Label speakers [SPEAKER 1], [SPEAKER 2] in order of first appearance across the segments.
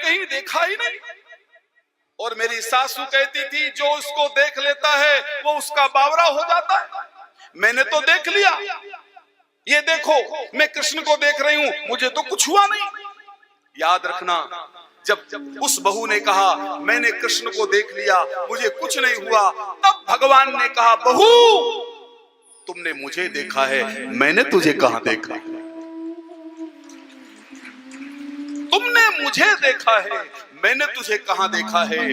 [SPEAKER 1] कहीं देखा ही नहीं। और मेरी सासू कहती थी जो उसको देख लेता है वो उसका बावरा हो जाता है। मैंने तो देख लिया, ये देखो मैं कृष्ण को देख रही हूं, मुझे तो कुछ हुआ नहीं। याद रखना, जब उस बहू ने कहा मैंने कृष्ण को देख लिया मुझे कुछ नहीं हुआ, तब भगवान ने कहा बहू तुमने मुझे देखा है, मैंने तुझे कहां देखा? तुमने मुझे देखा है, मैंने तुझे कहां देखा है?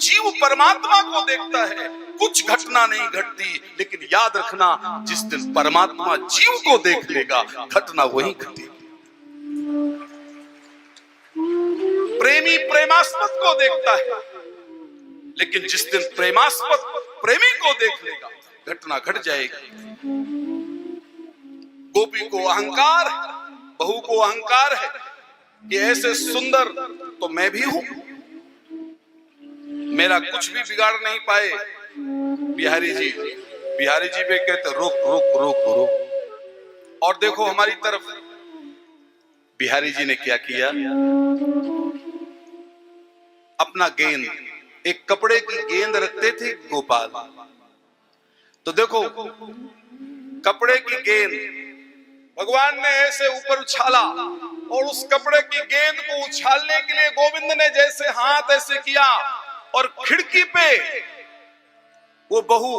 [SPEAKER 1] जीव परमात्मा को देखता है, कुछ घटना नहीं घटती, लेकिन याद रखना जिस दिन परमात्मा जीव को देख लेगा घटना वही घटेगी। प्रेमी प्रेमास्पद को देखता है, लेकिन जिस दिन प्रेमास्पद प्रेमी को देख लेगा घटना घट जाएगी। गोपी को अहंकार, बहू को अहंकार है कि ऐसे सुंदर तो मैं भी हूं, मेरा कुछ भी बिगाड़ नहीं पाए। बिहारी जी पे कहते रुक रुक रुक रुक। और देखो हमारी तरफ बिहारी जी ने क्या किया, अपना गेंद, एक कपड़े की गेंद रखते थे गोपाल, तो देखो कपड़े की गेंद भगवान ने ऐसे ऊपर उछाला, और उस कपड़े की गेंद को उछालने के लिए गोविंद ने जैसे हाथ ऐसे किया, और खिड़की पे वो बहू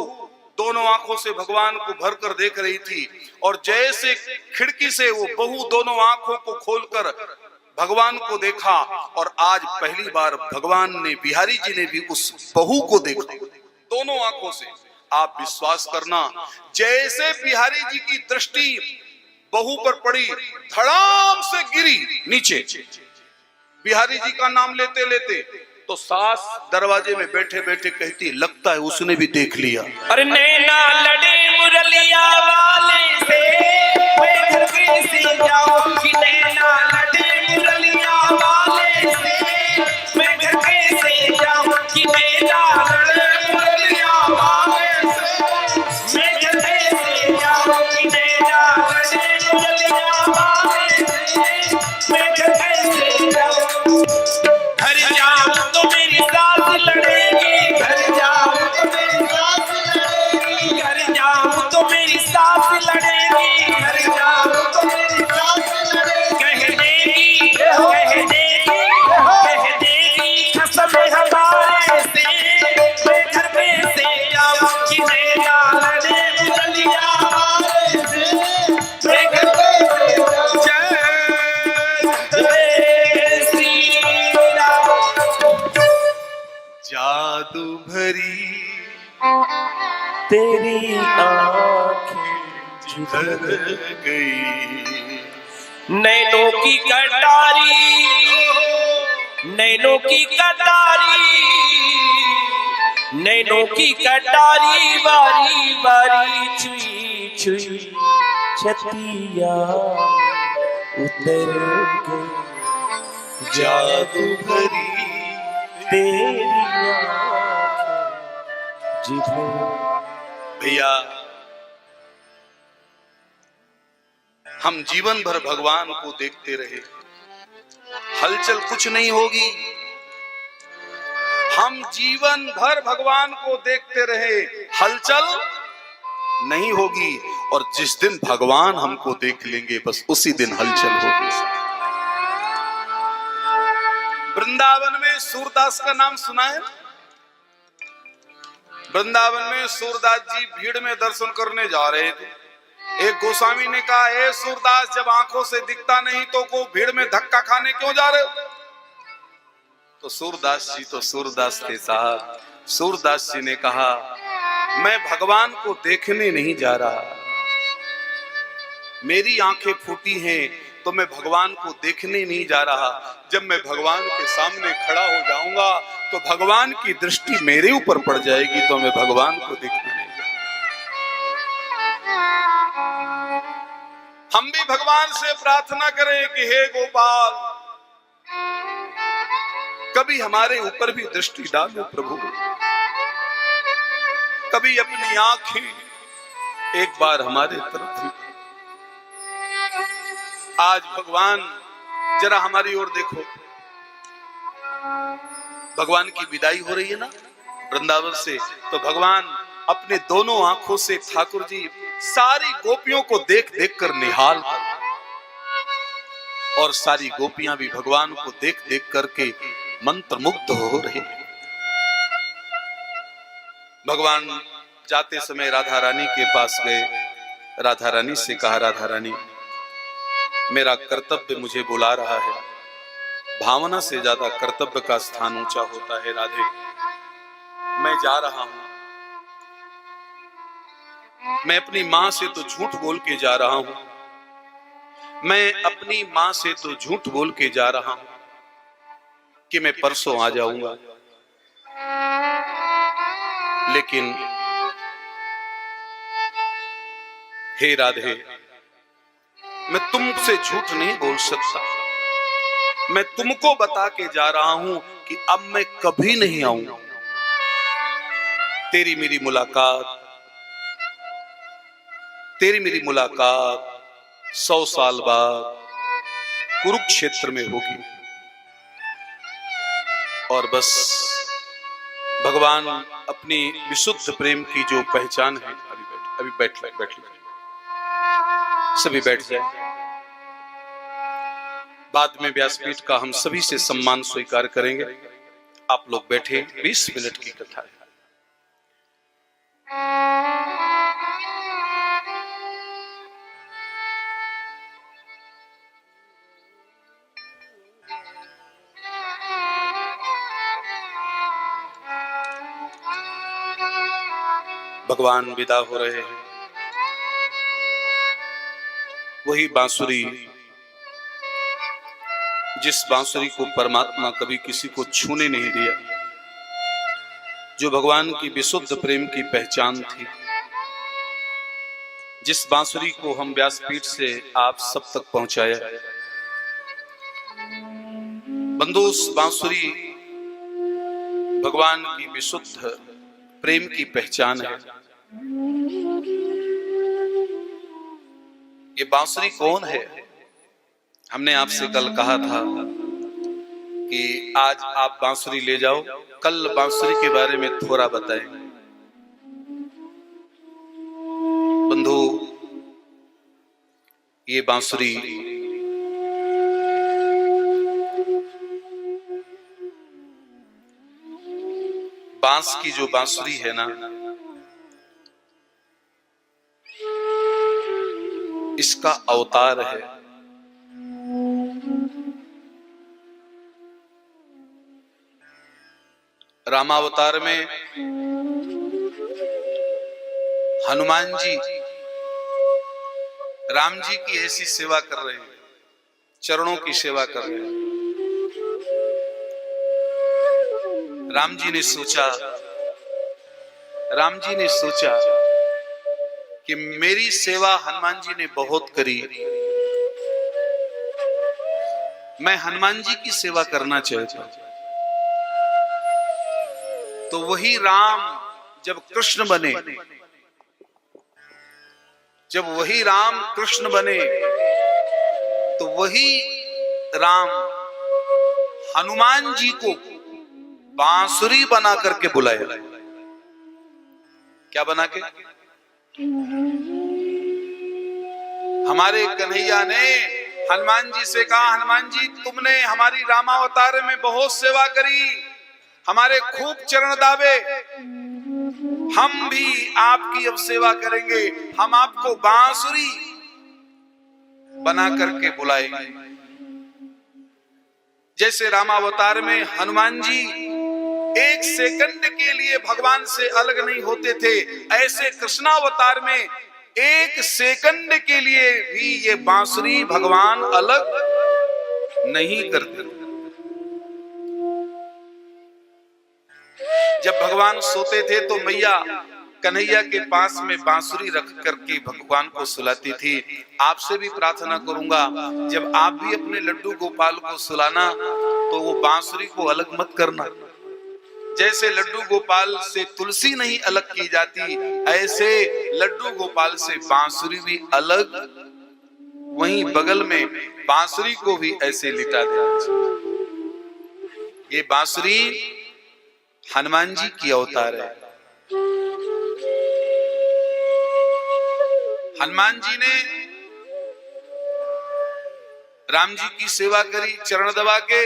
[SPEAKER 1] दोनों आंखों से भगवान को भरकर देख रही थी, और जैसे खिड़की से वो बहू दोनों आंखों को खोलकर भगवान को देखा, और आज पहली बार भगवान ने, बिहारी जी ने भी उस बहू को देखा दोनों आंखों से। आप विश्वास करना, जैसे बिहारी जी की दृष्टि बहू पर पड़ी, धड़ाम से गिरी नीचे। बिहारी जी का नाम लेते लेते तो सास दरवाजे में बैठे बैठे कहती लगता है उसने भी देख लिया।
[SPEAKER 2] अरे नैना लड़े मुरलिया वाले से, मैं घर कैसे जाऊं कि नैना लड़े मुरलिया वाले से, मैं घर कैसे जाऊं कि नैना लड़े मुरलिया वाले से, मैं घर कैसे जाऊं कि नैना लड़े मुरलिया वाले से, मैं घर कैसे जाऊं। घर जाऊं तो मेरी सास लड़ेगी, घर जाऊं तो मेरी सास लड़ेगी, घर जाऊं तो मेरी सास लड़ेगी, घर जाऊं तो मेरी सास लड़ेगी। कह देगी कसम हमारे से, मैं घर पे से जाऊं कि नैना लड़े मुरलिया वाले से, मैं घर पे से जाऊं। जय श्री राम।
[SPEAKER 1] जादू भरी
[SPEAKER 2] तेरी आँखें
[SPEAKER 1] झलक गई,
[SPEAKER 2] नैनों की कटारी, नैनों की कटारी, नैनों की कटारी, बारी बारी छुई छुई छतिया उतर गई।
[SPEAKER 1] जादू भरी
[SPEAKER 2] तेरी आँखें जिधर।
[SPEAKER 1] भैया हम जीवन भर भगवान को देखते रहे, हलचल कुछ नहीं होगी। हम जीवन भर भगवान को देखते रहे, हलचल नहीं होगी। और जिस दिन भगवान हमको देख लेंगे बस उसी दिन हलचल होगी। वृंदावन में सूरदास का नाम सुना है? वृंदावन में सूरदास जी भीड़ में दर्शन करने जा रहे थे। एक गोस्वामी ने कहा, ए सूरदास, जब आंखों से दिखता नहीं तो को भीड़ में धक्का खाने क्यों जा रहे हो? तो सूरदास जी तो सूरदास थे साहब। सूरदास जी ने कहा, मैं भगवान को देखने नहीं जा रहा, मेरी आंखें फूटी हैं तो मैं भगवान को देखने नहीं जा रहा। जब मैं भगवान के सामने खड़ा हो जाऊंगा तो भगवान की दृष्टि मेरे ऊपर पड़ जाएगी, तो मैं भगवान को देखने नहीं जाऊंगा। हम भी भगवान से प्रार्थना करें कि हे गोपाल, कभी हमारे ऊपर भी दृष्टि डालो प्रभु, कभी अपनी आंखें एक बार हमारे तरफ भी। आज भगवान जरा हमारी ओर देखो, भगवान की विदाई हो रही है ना वृंदावन से, तो भगवान अपने दोनों आंखों से ठाकुर जी सारी गोपियों को देख देख कर निहाल कर, और सारी गोपियां भी भगवान को देख देख करके मंत्रमुग्ध हो रहे। भगवान जाते समय राधा रानी के पास गए, राधा रानी से कहा, राधा रानी मेरा कर्तव्य मुझे बुला रहा है, भावना से ज्यादा कर्तव्य का स्थान ऊंचा होता है राधे, मैं जा रहा हूं। मैं अपनी मां से तो झूठ बोल के जा रहा हूं, मैं अपनी मां से तो झूठ बोल के जा रहा हूं कि मैं परसों आ जाऊंगा, लेकिन हे राधे मैं तुमसे झूठ नहीं बोल सकता, मैं तुमको बता के जा रहा हूं कि अब मैं कभी नहीं आऊंगा। तेरी मेरी मुलाकात 100 साल बाद कुरुक्षेत्र में होगी। और बस भगवान अपनी विशुद्ध प्रेम की जो पहचान है, अभी बैठ सभी बैठ जाए। बाद में व्यासपीठ का हम सभी से सम्मान स्वीकार करेंगे। आप लोग बैठे, 20 मिनट की कथा है। भगवान विदा हो रहे हैं। वही बांसुरी, जिस बांसुरी को परमात्मा कभी किसी को छूने नहीं दिया, जो भगवान की विशुद्ध प्रेम की पहचान थी, जिस बांसुरी को हम व्यासपीठ से आप सब तक पहुंचाया। बंधु, उस बांसुरी भगवान की विशुद्ध प्रेम की पहचान है। ये बांसुरी कौन है? हमने आपसे कल कहा था कि आज आप बांसुरी ले जाओ, कल बांसुरी के बारे में थोड़ा बताएंगे। बंधु, ये बांसुरी बांस की जो बांसुरी है ना, इसका अवतार है। रामावतार में हनुमान जी राम जी की ऐसी सेवा कर रहे हैं, चरणों की सेवा कर रहे हैं। राम जी ने सोचा कि मेरी सेवा हनुमान जी ने बहुत करी, मैं हनुमान जी की सेवा करना चाहता हूं। तो वही राम जब कृष्ण बने, जब वही राम कृष्ण बने, तो वही राम हनुमान जी को बांसुरी बना करके बुलाया। क्या बना के? हमारे कन्हैया ने हनुमान जी से कहा, हनुमान जी तुमने हमारी रामावतार में बहुत सेवा करी, हमारे खूब चरण दावे, हम भी आपकी अब सेवा करेंगे, हम आपको बांसुरी बना करके बुलाएंगे। जैसे रामावतार में हनुमान जी 1 सेकंड के लिए भगवान से अलग नहीं होते थे, ऐसे कृष्णावतार में 1 सेकंड के लिए भी ये बांसुरी भगवान अलग नहीं करते। जब भगवान सोते थे तो मैया कन्हैया के पास में बांसुरी रख करके भगवान को सुलाती थी। आपसे भी प्रार्थना करूंगा, जब आप भी अपने लड्डू गोपाल को सुलाना तो वो बांसुरी को अलग मत करना। जैसे लड्डू गोपाल से तुलसी नहीं अलग की जाती, ऐसे लड्डू गोपाल से बांसुरी भी अलग, वहीं बगल में बांसुरी को भी ऐसे लिटा देना चाहिए। ये बांसुरी हनुमान जी की अवतार है। हनुमान जी ने राम जी की सेवा करी चरण दबा के।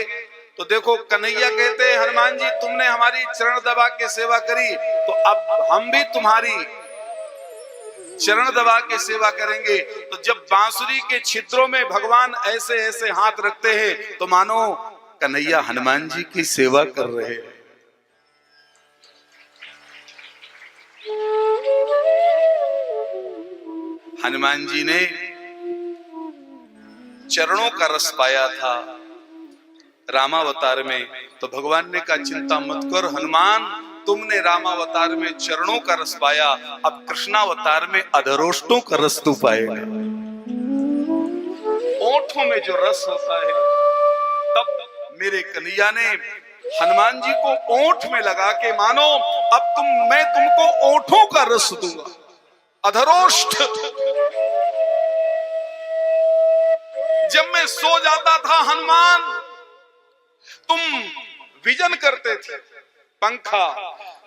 [SPEAKER 1] तो देखो कन्हैया कहते हैं हनुमान जी तुमने हमारी चरण दबा के सेवा करी, तो अब हम भी तुम्हारी चरण दबा के सेवा करेंगे। तो जब बांसुरी के छिद्रों में भगवान ऐसे ऐसे हाथ रखते हैं तो मानो कन्हैया हनुमान जी की सेवा कर रहे हैं। हनुमान जी ने चरणों का रस पाया था रामावतार में। तो भगवान ने कहा चिंता मत कर हनुमान, तुमने रामावतार में चरणों का रस पाया, अब कृष्णावतार में अधरोष्टों का रस तू पाएगा। ओठों में जो रस होता है, तब मेरे कन्हैया ने हनुमान जी को ओठ में लगा के मानो अब मैं तुमको ओठों का रस दूंगा, अधरोष्ठ। जब मैं सो जाता था हनुमान, तुम विजन करते थे पंखा,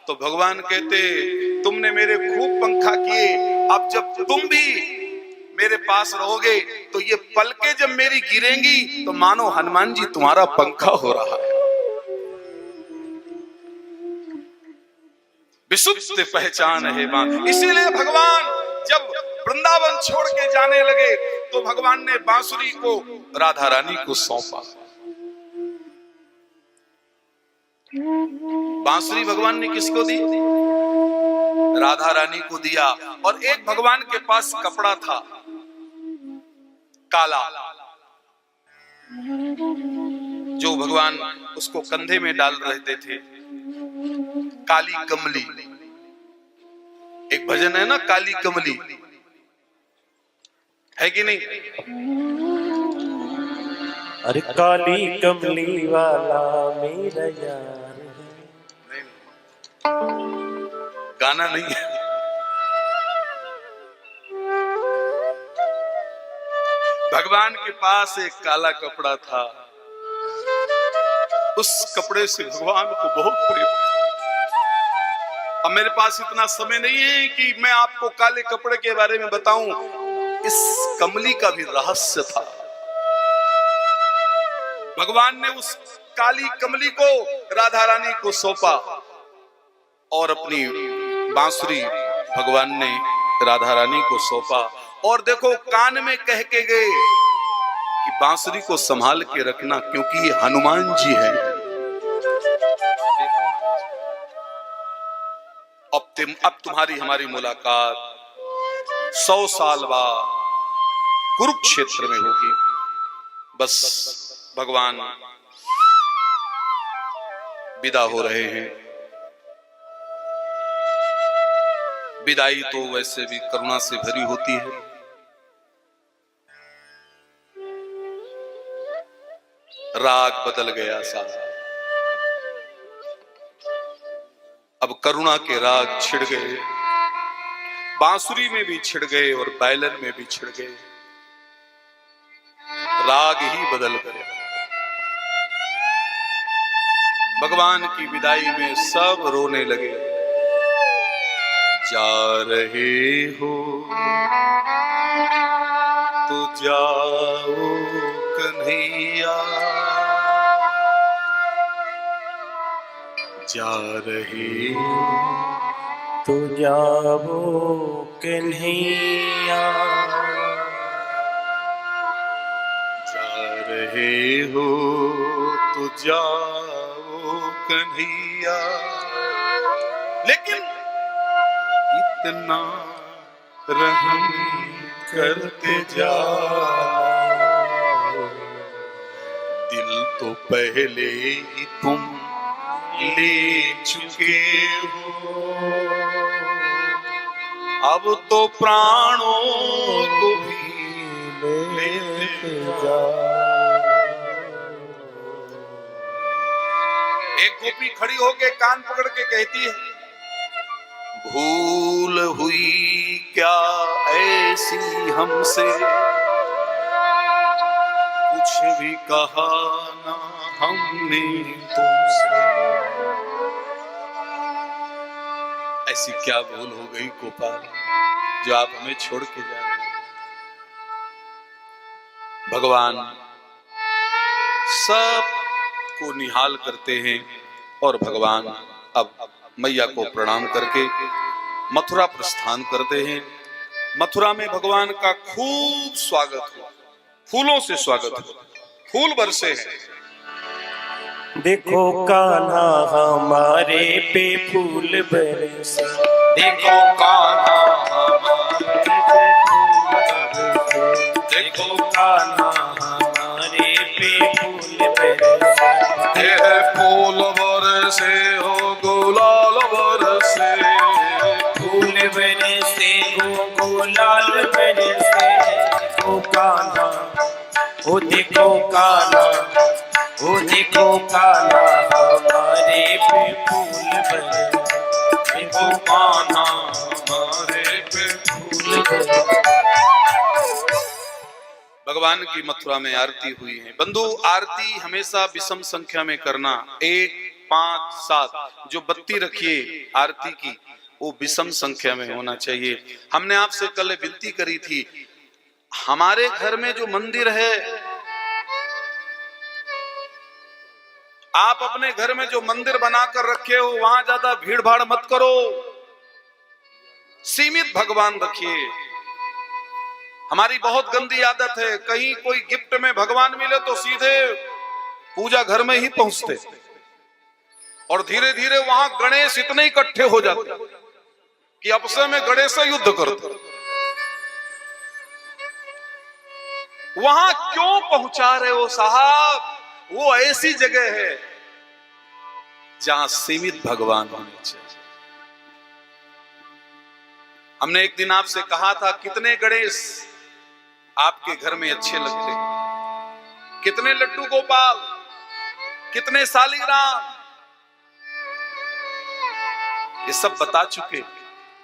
[SPEAKER 1] तो भगवान कहते तुमने मेरे खूब पंखा किए, अब जब तुम भी मेरे पास रहोगे तो ये पलके जब मेरी गिरेंगी तो मानो हनुमान जी तुम्हारा पंखा हो रहा है। विशुद्ध पहचान है मां। इसीलिए भगवान जब वृंदावन छोड़ के जाने लगे तो भगवान ने बांसुरी को राधा रानी को सौंपा। बांसुरी भगवान ने किसको दी? राधा रानी को दिया। और एक भगवान के पास कपड़ा था काला, जो भगवान उसको कंधे में डाल रहते थे, काली कमली। एक भजन है ना काली कमली, है कि नहीं?
[SPEAKER 3] अरे काली कमली वाला मेरा यार है।
[SPEAKER 1] गाना नहीं है। भगवान के पास एक काला कपड़ा था, उस कपड़े से भगवान को बहुत प्रेम था। अब मेरे पास इतना समय नहीं है कि मैं आपको काले कपड़े के बारे में बताऊं। इस कमली का भी रहस्य था। भगवान ने उस काली कमली को राधा रानी को सौंपा और अपनी बांसुरी भगवान ने राधा रानी को सौंपा। और देखो कान में कह के गए कि बांसुरी को संभाल के रखना, क्योंकि ये हनुमान जी हैं। अब तुम्हारी हमारी मुलाकात 100 साल बाद कुरुक्षेत्र में होगी। बस भगवान विदा हो रहे हैं। विदाई तो वैसे भी करुणा से भरी होती है। राग बदल गया सारा, अब करुणा के राग छिड़ गए, बांसुरी में भी छिड़ गए और बायलन में भी छिड़ गए। राग ही बदल गए। भगवान की विदाई में सब रोने लगे। जा रहे हो तो जाओ कन्हैया, जा रहे हो
[SPEAKER 3] तो जाओ कन्हैया,
[SPEAKER 1] जा रहे हो तो जाओ कन्हैया। लेकिन इतना रहम करते जाओ, दिल तो पहले ही तुम ले चुके हो, अब तो प्राणों को भी लेते जाओ। एक गोपी खड़ी होके कान पकड़ के कहती है, भूल हुई क्या ऐसी हमसे, कुछ भी कहा ना हमने तुमसे, ऐसी क्या भूल हो गई गोपाल जो आप हमें छोड़ के जा रहे हैं। भगवान सब को निहाल करते हैं और भगवान अब मैया को प्रणाम करके मथुरा प्रस्थान करते हैं। मथुरा में भगवान का खूब स्वागत हुआ, फूलों से स्वागत हुआ, फूल बरसे हैं।
[SPEAKER 3] देखो कान्हा हमारे पे फूल बरसे,
[SPEAKER 2] देखो कान्हा हमारे पे फूल बरसे,
[SPEAKER 3] देखो कान्हा हमारे पे फूल बरसे,
[SPEAKER 1] ये फूल बरसे हो गुलाल बरसे,
[SPEAKER 3] फूल बरसे हो गुलाल बरसे। देखो कान्हा, ओ देखो कान्हा, ओ देखो कान्हा हमारे पे फूल बरसे, देखो कान्हा हमारे पे फूल बरसे।
[SPEAKER 1] भगवान की मथुरा में आरती हुई है। बंधु, आरती हमेशा विषम संख्या में करना, 1, 5, 7 जो बत्ती रखिए आरती की वो विषम संख्या में होना चाहिए। हमने आपसे कल विनती करी थी, हमारे घर में जो मंदिर है, आप अपने घर में जो मंदिर बनाकर रखे हो वहां ज्यादा भीड़ भाड़ मत करो, सीमित भगवान रखिए। हमारी बहुत गंदी आदत है, कहीं कोई गिफ्ट में भगवान मिले तो सीधे पूजा घर में ही पहुंचते और धीरे धीरे वहां गणेश इतने इकट्ठे हो जाते कि आपस में गणेश से युद्ध करते। वहां क्यों पहुंचा रहे हो साहब? वो ऐसी जगह है जहां सीमित भगवान होने चाहिए। हमने एक दिन आपसे कहा था, कितने गणेश आपके घर में अच्छे लगते हैं, कितने लड्डू गोपाल, कितने सालीग्राम, ये सब बता चुके,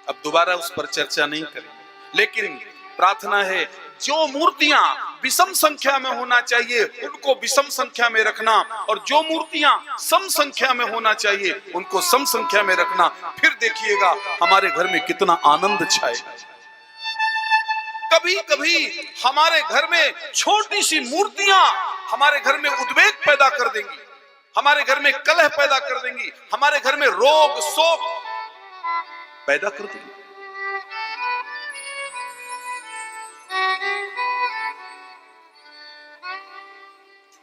[SPEAKER 1] अब दोबारा उस पर चर्चा नहीं करेंगे। लेकिन प्रार्थना है, जो मूर्तियां विषम संख्या में होना चाहिए उनको विषम संख्या में रखना, और जो मूर्तियां सम संख्या में होना चाहिए उनको सम संख्या में रखना। फिर देखिएगा हमारे घर में कितना आनंद छाएगा। कभी कभी हमारे घर में छोटी सी मूर्तियां हमारे घर में उद्वेग पैदा कर देंगी, हमारे घर में कलह पैदा कर देंगी, हमारे घर में रोग शोक पैदा कर देंगी।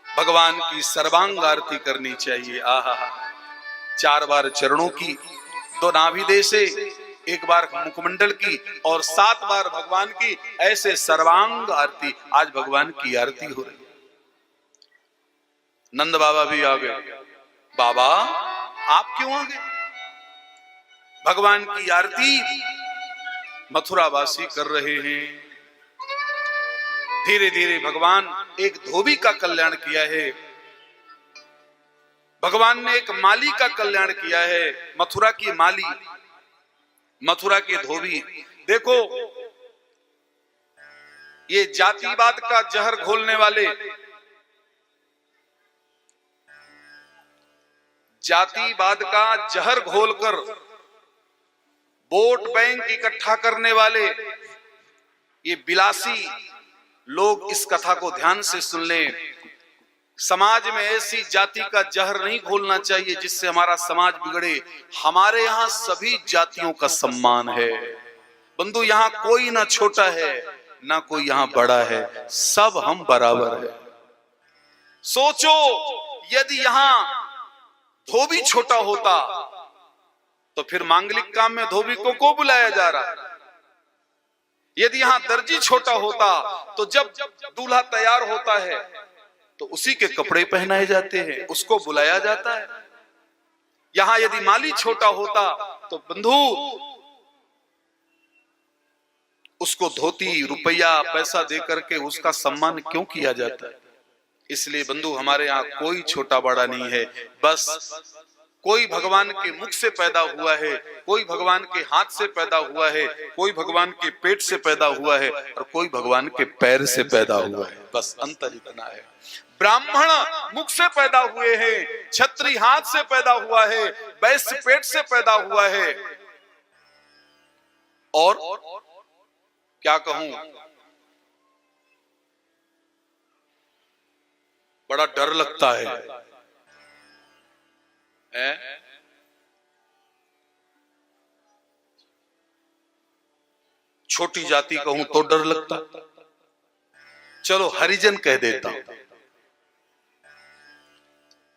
[SPEAKER 1] भगवान की सर्वांग आरती करनी चाहिए। आहा, 4 बार चरणों की, 2 नाभिदेह से, 1 बार मुखमंडल की और 7 बार भगवान की, ऐसे सर्वांग आरती। आज भगवान की आरती हो रही है। नंद बाबा भी आ गए। बाबा आप क्यों आ गए? भगवान की आरती मथुरावासी कर रहे हैं। धीरे धीरे भगवान एक धोबी का कल्याण किया है, भगवान ने एक माली का कल्याण किया है। मथुरा की माली, मथुरा के धोबी। देखो, ये जातिवाद का जहर घोलने वाले, जातिवाद का जहर घोलकर वोट बैंक इकट्ठा करने वाले ये विलासी लोग इस कथा को ध्यान से सुन लें। समाज में ऐसी जाति का जहर नहीं घोलना चाहिए जिससे हमारा समाज बिगड़े। हमारे यहाँ सभी जातियों का सम्मान है बंधु, यहाँ कोई ना छोटा है ना कोई यहाँ बड़ा है, सब हम बराबर है। सोचो, यदि यहाँ धोबी छोटा होता तो फिर मांगलिक काम में धोबी को बुलाया जा रहा है? यदि यहाँ दर्जी छोटा होता तो जब दूल्हा तैयार होता है तो उसी के कपड़े पहनाए जाते हैं, उसको बुलाया जाता है। यहाँ यदि माली छोटा होता तो बंधु उसको धोती, रुपया, पैसा दे करके उसका सम्मान क्यों किया जाता है? इसलिए बंधु, हमारे यहाँ कोई छोटा बड़ा नहीं है। बस कोई भगवान के मुख से पैदा हुआ है, कोई भगवान के हाथ से पैदा हुआ है, कोई भगवान के पेट से पैदा हुआ है और कोई भगवान के पैर से पैदा हुआ है। बस अंतर इतना है। ब्राह्मण मुख से पैदा हुए हैं, क्षत्रिय हाथ से पैदा हुआ है, वैश्य पेट से पैदा हुआ है, और क्या कहूं, बड़ा डर लगता है। छोटी जाति कहूं तो डर लगता, चलो हरिजन कह देता हूं।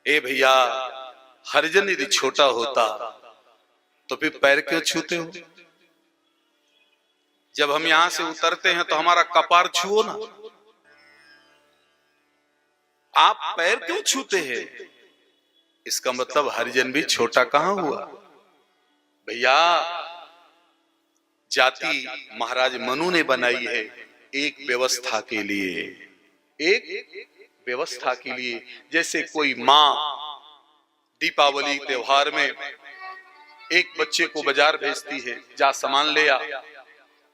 [SPEAKER 1] ए भैया, हरिजन यदि छोटा होता तो फिर पैर क्यों छूते हो? जब हम यहां से उतरते हैं तो हमारा कपार छुओ ना, आप पैर क्यों छूते हैं? इसका मतलब हरिजन भी छोटा कहां हुआ? भैया, जाति महाराज मनु ने बनाई है एक व्यवस्था के लिए, एक व्यवस्था के लिए। जैसे कोई माँ दीपावली त्योहार में एक बच्चे को बाजार भेजती है, जा सामान ले आ।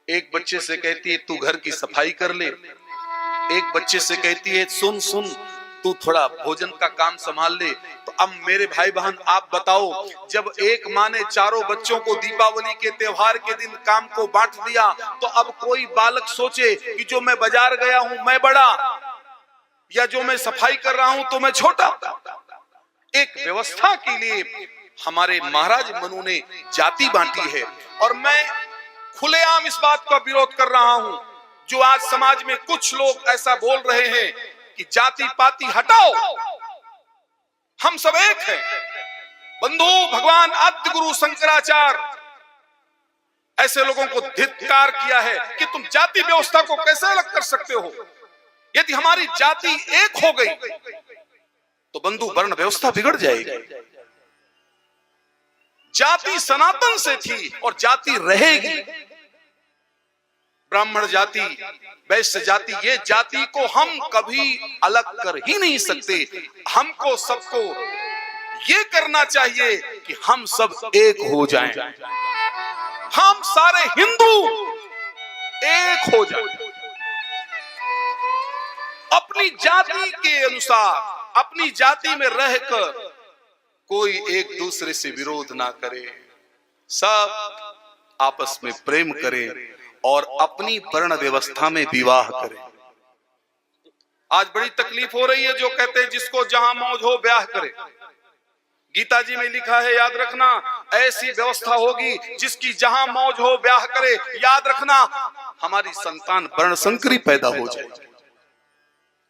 [SPEAKER 1] एक बच्चे से कहती है तू घर की सफाई कर ले। एक बच्चे से कहती है सुन सुन तू थोड़ा भोजन का काम संभाल ले। तो अब मेरे भाई बहन आप बताओ, जब एक माँ ने चारों बच्चों को दीपावली के त्योहार के दिन काम को बांट दिया, तो अब कोई बालक सोचे कि जो मैं बाजार गया हूं मैं बड़ा, या जो मैं सफाई कर रहा हूं तो मैं छोटा। एक व्यवस्था के लिए हमारे महाराज मनु ने जाति बांटी है। और मैं खुलेआम इस बात का विरोध कर रहा हूं, जो आज समाज में कुछ लोग ऐसा बोल रहे हैं कि जाति पाति हटाओ, हम सब एक हैं। बंधु भगवान आद्य गुरु शंकराचार्य ऐसे लोगों को धिक्कार किया है कि तुम जाति व्यवस्था को कैसे अलग कर सकते हो? यदि हमारी जाति एक हो गई तो बंधु वर्ण व्यवस्था बिगड़ जाएगी। जाति सनातन से थी और जाति रहेगी। ब्राह्मण जाति, वैश्य जाति, ये जाति को हम कभी अलग कर ही नहीं सकते। हमको सबको ये करना चाहिए कि हम सब एक हो जाएं। हम सारे हिंदू एक हो जाएं, अपनी जाति के अनुसार, अपनी जाति में रहकर कोई एक दूसरे से विरोध ना करे, सब आपस में प्रेम करे और अपनी वर्ण व्यवस्था में विवाह करे। आज बड़ी तकलीफ हो रही है, जो कहते हैं जिसको जहां मौज हो ब्याह करे। गीता जी में लिखा है, याद रखना, ऐसी व्यवस्था होगी जिसकी जहां मौज हो ब्याह करे। याद रखना, हमारी संतान वर्ण संकरी पैदा हो जाएगी।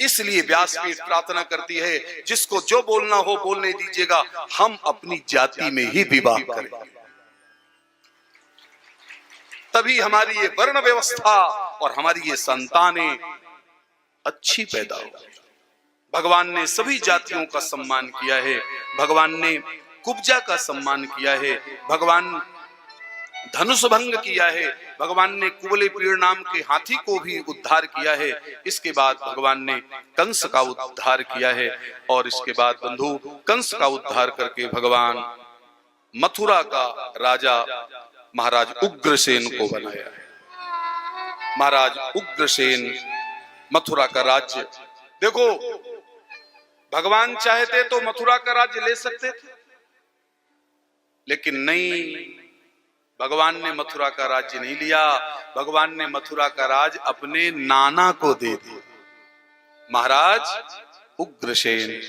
[SPEAKER 1] इसलिए व्यासपीठ प्रार्थना करती है, जिसको जो बोलना हो बोलने दीजिएगा, हम अपनी जाति में ही विवाह करें, तभी हमारी ये वर्ण व्यवस्था और हमारी ये संतानें अच्छी पैदा हो। भगवान ने सभी जातियों का सम्मान किया है। भगवान ने कुब्जा का सम्मान किया है। भगवान धनुष भंग किया है। भगवान ने कुबले पीड़ नाम के हाथी को भी उद्धार किया है। इसके बाद भगवान ने कंस का उद्धार किया है। और इसके बाद बंधु, कंस का उद्धार करके भगवान मथुरा का राजा महाराज उग्रसेन को बनाया है। महाराज उग्रसेन मथुरा का राज्य, देखो भगवान चाहते तो मथुरा का राज्य ले सकते थे, लेकिन नहीं, भगवान ने मथुरा का राज्य नहीं लिया। भगवान ने मथुरा का राज अपने नाना को दे दिया, महाराज उग्रसेन।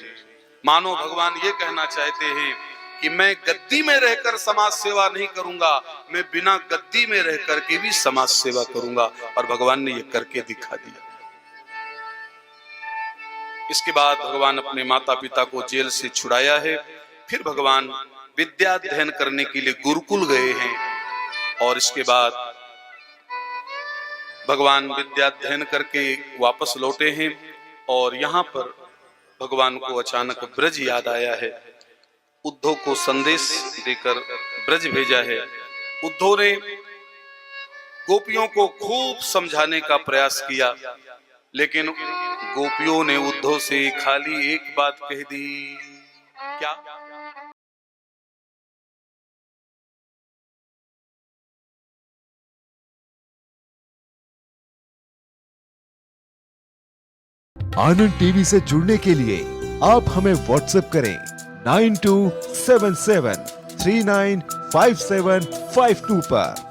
[SPEAKER 1] मानो भगवान ये कहना चाहते हैं कि मैं गद्दी में रहकर समाज सेवा नहीं करूंगा, मैं बिना गद्दी में रह करके भी समाज सेवा करूंगा। और भगवान ने ये करके दिखा दिया। इसके बाद भगवान अपने माता पिता को जेल से छुड़ाया है। फिर भगवान विद्या अध्ययन करने के लिए गुरुकुल गए हैं। और इसके बाद भगवान विद्या अध्ययन करके वापस लौटे हैं। और यहाँ पर भगवान को अचानक ब्रज याद आया है। उद्धव को संदेश देकर ब्रज भेजा है। उद्धव ने गोपियों को खूब समझाने का प्रयास किया, लेकिन गोपियों ने उद्धव से खाली एक बात कह दी, क्या?
[SPEAKER 4] आनंद टीवी से जुड़ने के लिए आप हमें व्हाट्सएप करें 9277395752 पर।